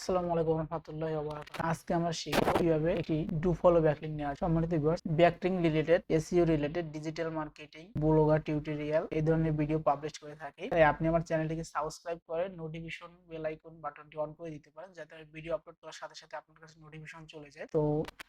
আসসালামু আলাইকুম রহমতুল্লাহি ওয়া বারাকাতুহু। আজকে আমরা শিখব কিভাবে একটি ডু ফলো ব্যাকলিংক নেওয়া যায়। সম্মানিত viewers, backlink related, SEO related, digital marketing, blogger, tutorial এই ধরনের ভিডিও পাবলিশ করে থাকি। তাই আপনি আমার চ্যানেলটিকে সাবস্ক্রাইব করে নোটিফিকেশন বেল আইকন বাটনটি অন করে দিতে পারেন, যাতে আমি ভিডিও আপলোড করার সাথে সাথে আপনার কাছে নোটিফিকেশন চলে যায়। তো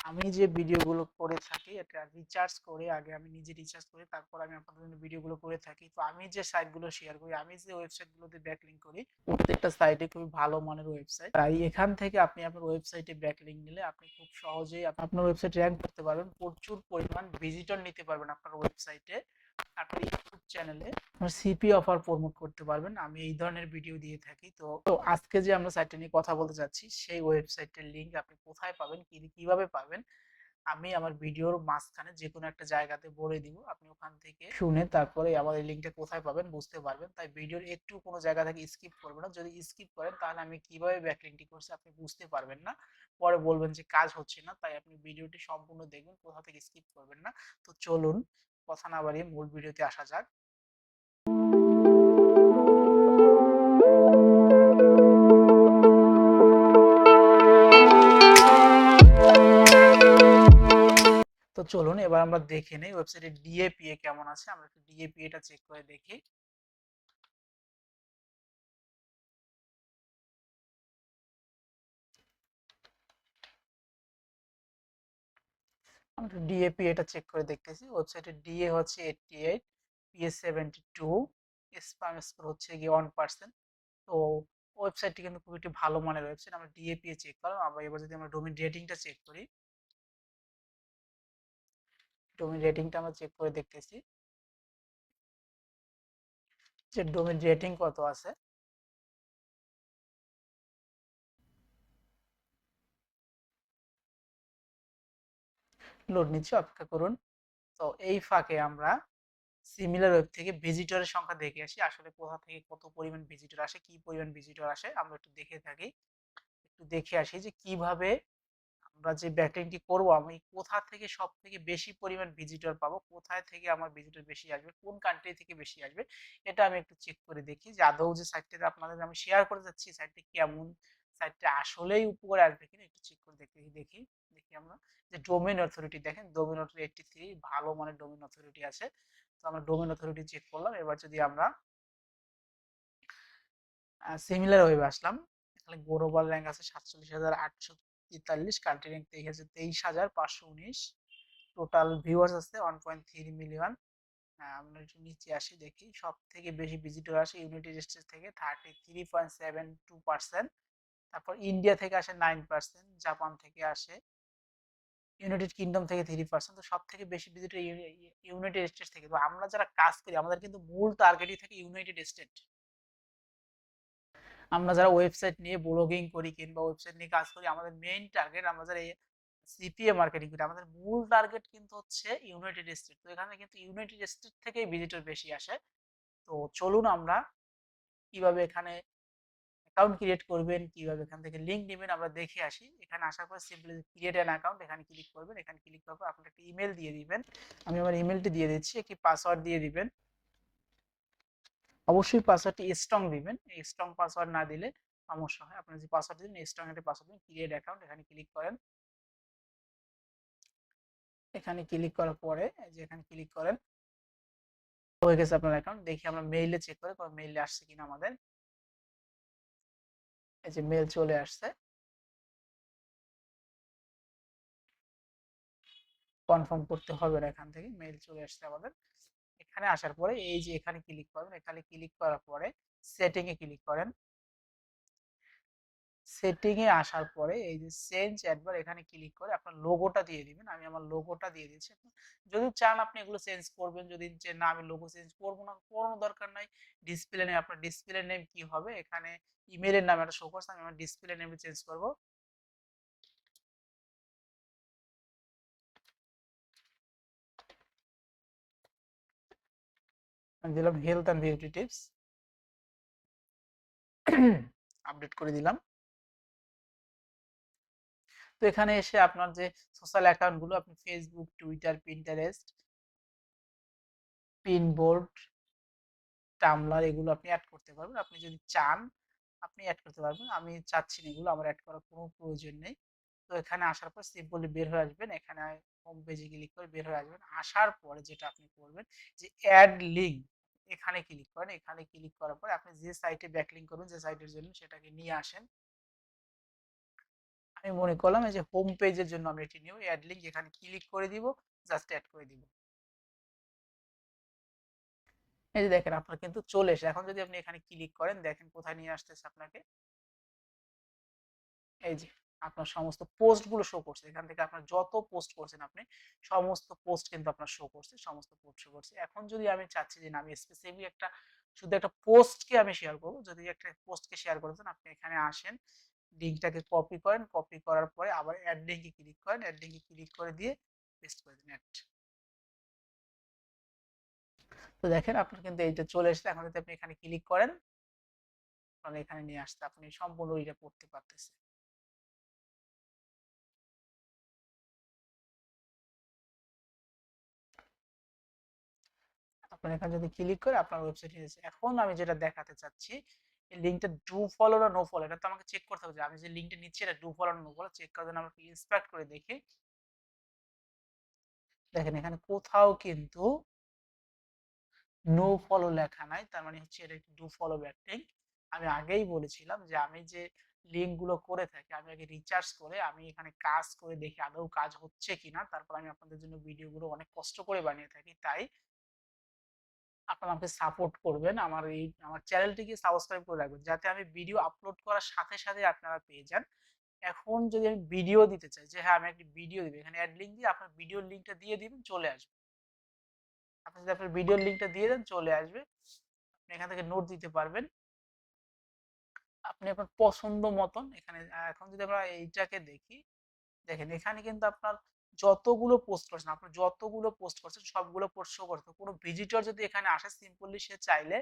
আমি যে ভিডিওগুলো করে থাকি এটা রিচার্জ করে, আগে আমি নিজে রিচার্জ করি, তারপর আমি আপনাদের জন্য ভিডিওগুলো করে থাকি। তো আমি যে সাইটগুলো শেয়ার করি, আমি যে ওয়েবসাইটগুলোতে ব্যাকলিংক করি, প্রত্যেকটা সাইটে খুবই ভালো মানের ওয়েবসাইট। তাই এখান থেকে আপনি আপনার ওয়েবসাইটে ব্যাকলিংক নিলে আপনি খুব সহজেই আপনার ওয়েবসাইট র্যাঙ্ক করতে পারবেন, প্রচুর পরিমাণ ভিজিটর নিতে পারবেন আপনার ওয়েবসাইটে, আপনার ইউটিউব চ্যানেলে আপনার সিপি অফার প্রমোট করতে পারবেন। আমি এই ধরনের ভিডিও দিয়ে থাকি। তো আজকে যে আমরা সাইটটা নিয়ে কথা বলতে যাচ্ছি, সেই ওয়েবসাইটের লিঙ্ক আপনি কোথায় পাবেন, কিভাবে পাবেন, আমি আমার ভিডিওর মাঝখানে যে কোনো একটা জায়গাতে বলে দিব, আপনি ওখান থেকে শুনে তারপরে আমার এই লিঙ্কটা কোথায় পাবেন বুঝতে পারবেন। তাই ভিডিওর একটু কোনো জায়গা থেকে স্কিপ করবেন না। যদি স্কিপ করেন তাহলে আমি কিভাবে ব্যাকলিংকটি করছি আপনি বুঝতে পারবেন না, পরে বলবেন যে কাজ হচ্ছে না। তাই আপনি ভিডিওটি সম্পূর্ণ দেখবেন, কোথা থেকে স্কিপ করবেন না। তো চলুন কথা না বাড়িয়ে মূল ভিডিওতে আসা যাক। তো চলুন এবার আমরা দেখে নেই ওয়েবসাইটে ডিএপিএ কেমন আছে। আমরা একটু ডিএপিএটা চেক করে দেখি। আমরা ডিএপি এটা চেক করে দেখতেছি। ওয়েবসাইটের ডিএ হচ্ছে 88, পিএস 72, স্প্যাম স্কোর হচ্ছে গিয়ে 1%। তো ওয়েবসাইটটি কিন্তু খুব একটি ভালো মানের ওয়েবসাইট। আমরা ডিএপি চেক করলাম। আবার এবার যদি আমরা ডোমেইন রেটিংটা চেক করি, ডোমেইন রেটিংটা আমরা চেক করে দেখতেছি যে ডোমেইন রেটিং কত আছে। লোড নিচ্ছে, অপেক্ষা করুন। তো এই ফাঁকে আমরা সিমিলার ওয়েব থেকে ভিজিটরের সংখ্যা দেখে আসি, আসলে কোথা থেকে কত পরিমাণ ভিজিটর আসে, কি পরিমাণ ভিজিটর আসে আমরা একটু দেখে থাকি। একটু দেখে আসি যে কিভাবে আমরা যে ব্যাকলিংকটি করব, আমি কোথা থেকে সব থেকে বেশি পরিমাণ ভিজিটর পাবো, কোথায় থেকে আমার ভিজিটর বেশি আসবে, কোন কান্ট্রি থেকে বেশি আসবে, এটা আমি একটু চেক করে দেখি যে আদৌ যে সাইটটাতে আপনাদের আমি শেয়ার করে যাচ্ছি সাইটটা কেমন, সাইটটা আসলেই উপকারে আসবে কিনা একটু চেক করে দেখি দেখি আমরা যে ডোমেইন অথরিটি, দেখেন ডোমেইন অথরিটি 83, ভালো মানের ডোমেইন অথরিটি আছে। তো আমরা ডোমেইন অথরিটি চেক করলাম। এবার যদি আমরা সিমিলার ওয়েবে আসলাম, এখানে গ্লোবাল র্যাঙ্ক আছে 47,843, কান্ট্রি র্যাঙ্ক 23,519, টোটাল ভিউয়ার্স আছে 1.3 মিলিয়ন। আমরা একটু নিচে আসি, দেখি সব থেকে বেশি ভিজিটর আসে ইউনাইটেড স্টেটস থেকে 33.72%, তারপর ইন্ডিয়া থেকে আসে 9%, জাপান থেকে আসে, ইউনাইটেড কিংডম থেকে 3%। তো সব থেকে বেশি ভিজিটর ইউনাইটেড স্টেটস থেকে। তো আমরা যারা কাজ করি আমাদের কিন্তু মূল টার্গেটই থাকে ইউনাইটেড স্টেট। আমরা যারা ওয়েবসাইট নিয়ে ব্লগিং করি কিংবা ওয়েবসাইট নিয়ে কাজ করি, আমাদের মেইন টার্গেট, আমরা যারা সিপিএ মার্কেটিং করি, আমাদের মূল টার্গেট কিন্তু হচ্ছে ইউনাইটেড স্টেট। তো এখানে কিন্তু ইউনাইটেড স্টেট থেকেই ভিজিটর বেশি আসে। তো চলুন আমরা কিভাবে এখানে অ্যাকাউন্ট ক্রিয়েট করবেন, কিভাবে এখান থেকে লিঙ্ক নেবেন আমরা দেখে আসি। এখানে আসার পর সিম্পলি ক্রিয়েট অ্যান অ্যাকাউন্ট এখানে ক্লিক করবেন। এখানে ক্লিক করার পর আপনার একটা ইমেল দিয়ে দিবেন। আমি আমার ইমেলটি দিয়ে দিচ্ছি, একটি পাসওয়ার্ড দিয়ে দিবেন। অবশ্যই পাসওয়ার্ডটি স্ট্রং দিবেন, এই স্ট্রং পাসওয়ার্ড না দিলে সমস্যা হয়। আপনি যে পাসওয়ার্ড দিবেন স্ট্রং একটা পাসওয়ার্ড দিবেন। ক্রিয়েট অ্যাকাউন্ট এখানে ক্লিক করেন। এখানে ক্লিক করার পরে এই যে এখানে ক্লিক করেন, হয়ে গেছে আপনার অ্যাকাউন্ট। দেখি আমরা মেইলে চেক করে কোন মেইলে আসছে কিনা আমাদের। এই যে মেইল চলে আসছে, কনফার্ম করতে হবে না, এখান থেকে মেইল চলে আসছে আমাদের। এখানে আসার পরে এই যে এখানে ক্লিক করবেন। এখানে ক্লিক করার পরে সেটিং এ ক্লিক করেন। সেটিং এ আসার পরে এই যে চেঞ্জ অ্যাডভার এখানে ক্লিক করে আপনার লোগোটা দিয়ে দিবেন। আমি আমার লোগোটা দিয়ে দিচ্ছি। যদি চান আপনি এগুলো চেঞ্জ করবেন, যদি না আমি লোগো চেঞ্জ করব না, কোনো দরকার নাই। ডিসপ্লে নেম, আপনার ডিসপ্লে নেম কি হবে, এখানে ইমেলের নাম একটা শো করছে, আমি আমার ডিসপ্লে নেম চেঞ্জ করব। আমি দিলাম health and beauty tips, update করে দিলাম। তো এখানে এসে আপনার যে সোশ্যাল অ্যাকাউন্ট গুলো, আপনি ফেসবুক, টুইটার, পিন্টারেস্ট, পিনবোর্ড, টামলার এগুলো আপনি অ্যাড করতে পারবেন আপনি যদি চান। আপনি অ্যাড করতে পারবেন। আমি চাচ্ছি না এগুলো, আমার অ্যাড করার কোনো প্রয়োজন নেই। তো এখানে আসার পর সিম্পলি বের হয়ে আসবেন, এখানে হোম পেজে ক্লিক করে বের হয়ে আসবেন। আসার পরে যেটা আপনি করবেন যে অ্যাড লিঙ্ক, এখানে ক্লিক করেন। এখানে ক্লিক করার পরে আপনি যে সাইটে ব্যাকলিঙ্ক করবেন, যে সাইটের জন্য, সেটাকে নিয়ে আসেন। আমি মনে করলাম এই যে হোম পেজের জন্য আমি এটি নিব, অ্যাড লিঙ্ক, এখানে ক্লিক করে দিব, জাস্ট অ্যাড করে দিব। এই যে দেখেন আপনার কিন্তু চলে এসে, এখন যদি আপনি এখানে ক্লিক করেন, দেখেন কোথায় নিয়ে আসতেছে আপনাকে। এই যে আপনার সমস্ত পোস্ট গুলো শো করছে, এখান থেকে আপনার যত পোস্ট করছেন আপনি সমস্ত পোস্ট কিন্তু আপনার শো করছে, সমস্ত পোস্ট শো করছে। এখন যদি আমি চাচ্ছি যে না, আমি স্পেসিফিক একটা শুধু একটা পোস্টকে আমি শেয়ার করব, যদি একটা পোস্টকে শেয়ার করেছেন, আপনি এখানে আসেন, লিঙ্কটাকে কপি করেন, কপি করার পরে আবার অ্যাড লিঙ্কে ক্লিক করেন, অ্যাড লিঙ্কে ক্লিক করে দিয়ে পেস্ট করে দিন অ্যাড। তো দেখেন আপনার কিন্তু এইটা চলে এসেছে। এখন যদি আপনি এখানে ক্লিক করেন, তাহলে এখানে নিয়ে আসতে আপনি সম্পূর্ণ এটা করতে পারতেছেন। আপনার এখানে যদি ক্লিক করে আপনার ওয়েবসাইটে এসেছে। এখন আমি যেটা দেখাতে চাচ্ছি, এই লিঙ্কটা ডু ফলো না নো ফলো, এটা তো আমাকে চেক করতে হবে যে আমি যে লিঙ্কটা নিচ্ছি এটা ডু ফলো না নো ফলো। চেক করার জন্য আমরা ইন্সপেক্ট করে দেখি। দেখেন এখানে কোথাও কিন্তু নো ফলো লেখা নাই, তার মানে হচ্ছে এটা একটি ডু ফলো ব্যাকলিঙ্ক। আমি আগেই বলেছিলাম যে আমি যে লিঙ্ক গুলো করে থাকি, আমি আগে রিচার্জ করে আমি এখানে কাজ করে দেখি আদৌ কাজ হচ্ছে কিনা, তারপর আমি আপনাদের জন্য ভিডিওগুলো অনেক কষ্ট করে বানিয়ে থাকি। তাই আপনারা আমাকে সাপোর্ট করবেন, আমার চ্যানেলটিকে সাবস্ক্রাইব করে রাখবেন, যাতে আমি ভিডিও আপলোড করার সাথে সাথে আপনারা পেয়ে যান। এখন যদি আমি ভিডিও দিতে চাই, যে হ্যাঁ আমি একটি ভিডিও দিব, এখানে অ্যাড লিঙ্ক দিয়ে আপনার ভিডিওর লিঙ্কটা দিয়ে দিবেন, চলে আসবে। আপনি যদি আপনার ভিডিওর লিঙ্কটা দিয়ে দেন, চলে আসবে। আপনি এখান থেকে নোট দিতে পারবেন, আপনি আপনার পছন্দ মতন এখানে। এখন যদি আমরা এইটাকে দেখি, দেখেন এখানে কিন্তু আপনার যতগুলো পোস্ট করছেন, আপনার যতগুলো পোস্ট করছেন সবগুলো পোস্ট শো করতে, কোনো ভিজিটর যদি এখানে আসে, সিম্পলি সে চাইলে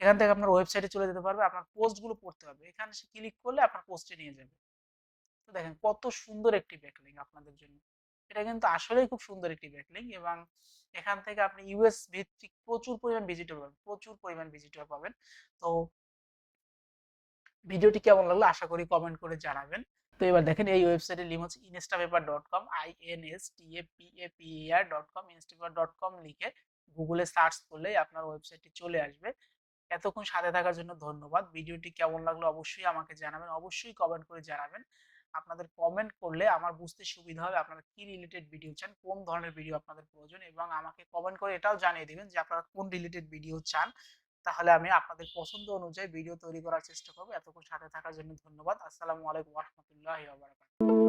এখান থেকে আপনার ওয়েবসাইটে চলে যেতে পারবে, আপনার পোস্ট গুলো পড়তে পারবে, এখানে সে ক্লিক করলে আপনার পোস্টে নিয়ে যাবে। তো দেখেন কত সুন্দর একটি ব্যাকলিঙ্ক আপনাদের জন্য, এটা কিন্তু আসলেই খুব সুন্দর একটি ব্যাকলিঙ্ক। এবং এখান থেকে আপনি ইউএস ভিত্তিক প্রচুর পরিমাণ ভিজিটর পাবেন, প্রচুর পরিমাণ ভিজিটর পাবেন। তো ভিডিওটি কেমন লাগলো আশা করি কমেন্ট করে জানাবেন। তো এবার দেখেন এই ওয়েবসাইটের লিঙ্ক হচ্ছে instapaper.com, instapaper.com। instapaper.com লিখে গুগলে সার্চ করলেই আপনার ওয়েবসাইটটি চলে আসবে। এতক্ষণ সাথে থাকার জন্য ধন্যবাদ। ভিডিওটি কেমন লাগলো অবশ্যই আমাকে জানাবেন, অবশ্যই কমেন্ট করে জানাবেন। আপনাদের কমেন্ট করলে আমার বুঝতে সুবিধা হবে আপনারা কি রিলেটেড ভিডিও চান, কোন ধরনের ভিডিও আপনাদের প্রয়োজন, এবং আমাকে কমেন্ট করে এটাও জানিয়ে দিবেন যে আপনারা কোন রিলেটেড ভিডিও চান। তাহলে আমি আপনাদের পছন্দ অনুযায়ী ভিডিও তৈরি করার চেষ্টা করব। এতক্ষণ সাথে থাকার জন্য ধন্যবাদ। আসসালামু আলাইকুম ওয়া রাহমাতুল্লাহি ওয়া বারাকাতুহু।